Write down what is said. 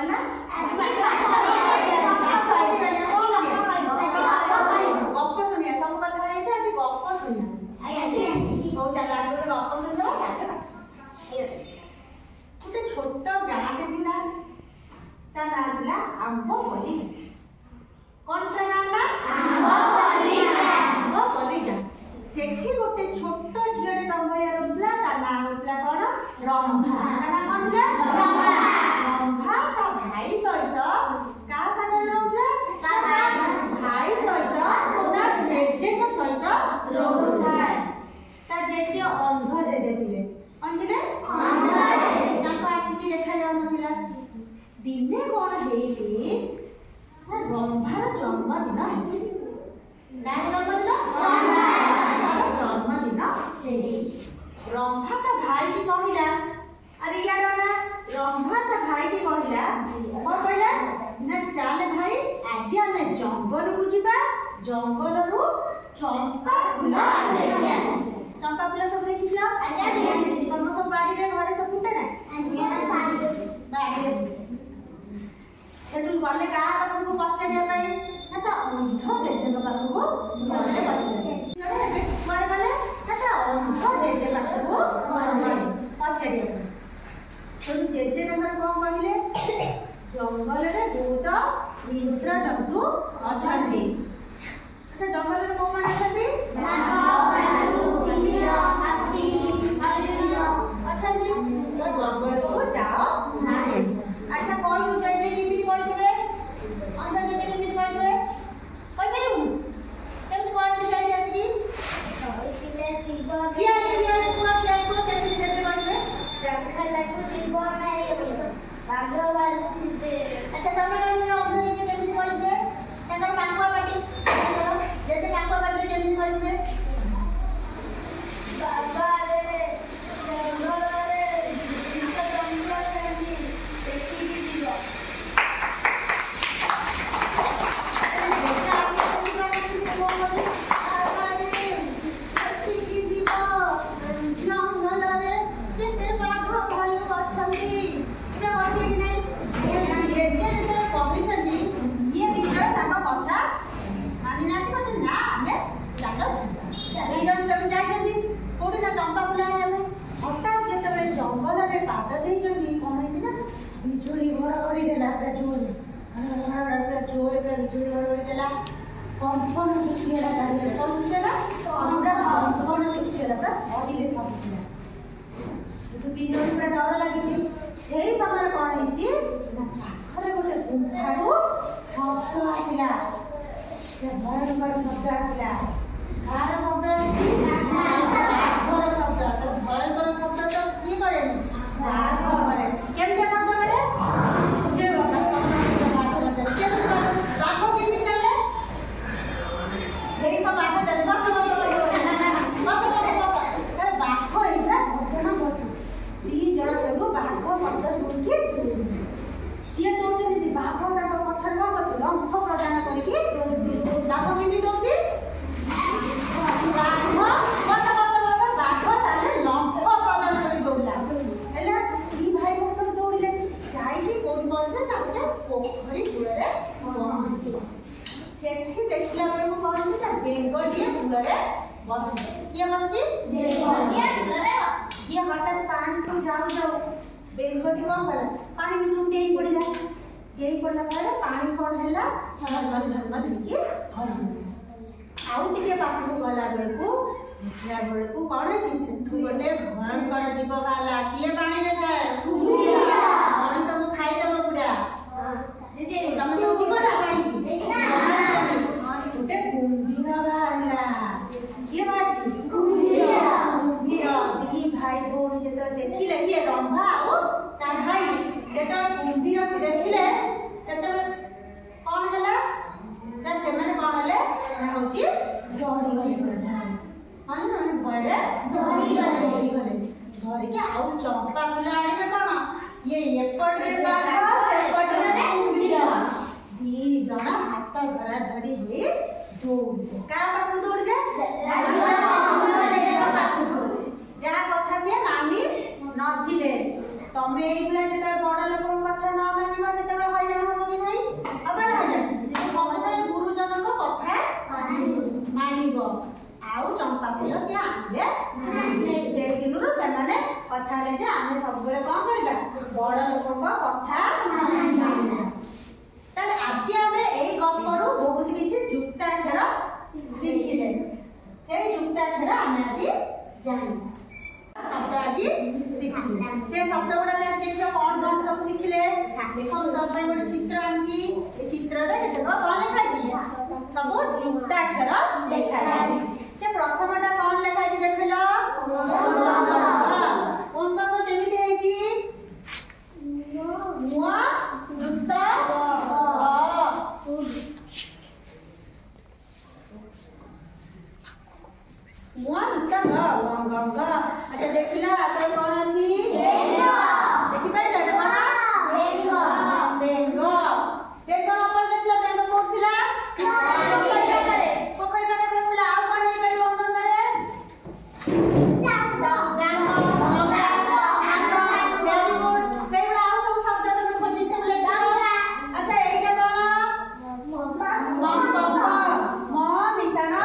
ହେଲା ଗପ ଶୁଣିବା ସବୁ କଥା ହେଇଛି ଆଜି ଗପ ଶୁଣିବା ହଉ ଚାଲ ଆଗ ଗୋଟେ ଗପ ଶୁଣିଦେବା ଗୋଟେ ଛୋଟ ଗାଁଟେ ଥିଲା ତା ନାଁ ଥିଲା ଆମ୍ବପଲ୍ଲୀ କଣ ତା ନାଁ ଆମ୍ବପଲ୍ଲୀ ଗାଁ ସେଠି ଗୋଟେ ଛୋଟ ଝିଅଟେ ତମ ଭଳିଆ ରହୁଥିଲା ତା ନାଁ ହଉଥିଲା କଣ ରମ୍ଭା ତା ନାଁ କଣ ଥିଲା ରମ୍ଭା ତା ଭାଇ ସହିତ କାହା ସାଙ୍ଗରେ ରହୁଥିଲା ତା ଭାଇ ସହିତ ତା ଜେଜେଙ୍କ ସହିତ ରହୁଥାଏ ତା ଜେଜେ ଅନ୍ଧ ଜେଜେ ଥିଲେ କଣ ଥିଲେ ତାଙ୍କ ଆଖିକି ଦେଖାଯାଉନଥିଲା ଦିନେ କଣ ହେଇଛି ରମ୍ଭାର ଜନ୍ମଦିନ ହେଇଛି ଜନ୍ମଦିନ ହେଇଛି ରମ୍ଭା ତା ଭାଇ କି କହିଲା अरे यार ना रंभा ता भाई की कहला कौन कहला ना चाले भाई आज आम जंगल को जीवा जंगल रु चंपा फूल चंपा फूल सब देखी तुम सब बाड़ी रे घरे सब फुटे ना बाड़ी सेठू गले का तुमको पचारिया पाई ना तो अंध जेजे पाखको गले पचारिया कुआडे गले ना तो अंध जेजे पाखको पचारिया जेजे कौन कहले जंगल में बहुत हिंस्र जंतु अच्छा जंगल में कौन अच्छा जंगल को जाओ ना अच्छा कौन जाइए केमी कहते अंदर जेजे केमी कहते कहि परु केम कौन जाइए आसी किया किया को जाय को केमी जेजे कहते अच्छा तमे कहले अंदर जेजे केमी कहते तकर काकुआ बाटी जेजे काकुआ बाटी केमी कहते बाबा रे जंगल रे इसका जंगल छंदी देखि दियो चंपा फूल हठात जिते जंगल में पाद देती कौन है बिजुली घड़घड़ी देला पूरा जोर जोर बिजुली घड़घड़ी देला कंपन सृष्टि है चारिए कौन सृष्टि है पूरा कंपन सृष्टि है पूरा धरले सब दीजन पूरा डर लगी से समय कौन है पाखरे गोटे गुंफारू शब्द आसला भयंकर शब्द आसला कार शब्द भयंकर शब्द तो किए करे केमते शब्द करे शब्द शुणिकी सी दौर बाघ पछर कौन कर लंफ प्रदान करके बाघ केमी दौर पोखरी कूल पहुँची देखला बेलू कौन बेंगटिए कूल बस किए बसी ये हठात पानी को जाऊ जाऊ बेंगटी कौन कला पानी भीतर डेई पड़ा डेई पड़ा पानी कौन है झलमा धरिकी आउ टे पाखक गला बेलू देखला बेलू कौन है गोटे भयंकर जीव बाहला किए पानी में थाए मनीष को खाईदेव पूरा तम सब जीव ना पानी गोटे कुंभीर बाहला किए बाजी कुंभीर दी भाई भौणी जो देखिले किए रंभा आउ ता भाई जो कुंभीर को देखिले कौन है से मैंने कौन है हूँ डरी गले हाँ भय डरी धरिकी आउ चंपा फूल आने कौन ये एपटे दी जन हाथ धरा धरी हुई दौड़ क्या दौड़ जा कथा सी मानी नथिले तो तमे एई भला जेते बड़ लोक कथा न मानिबो सेते हयरान हो कि नहीं अब ना हयरान गुरुजन को कथा मानिबो आउ चंपा फूल से आनबे से दिन से माने कथा रे जे आमे सब बेले कोन करबा बड़ लोक को कथा मानिबा ताले आज आमे एई गप्परू बहुत किछि जुक्ताक्षर शिखिले से जुक्ताक्षर आमे आज जानि शब्द आज शिखिले से शब्द गुडा देखियो कोन कोन सब शिखिले देखो तो दबाई गोटे चित्र आंची ए चित्र रे देखो कोन लिखा छी सब जुक्ताक्षर लिखा छी जे प्रथमटा कोन लिखा छी देखलो अंग को केमिति है छी मुआ जुक्त मुआ जुक्त गंग अच्छा देखला तो कोन अछि देखि पाइले एटा कोन बेंग बेंग अपन देखला बेंग कोथिला पोखरी पारे कोथिला आ कोन हे परिबो अंग करे वेरी गुड सेबड़ा आ सब शब्द तमे खोजि छले अच्छा एटा कोन म मिशन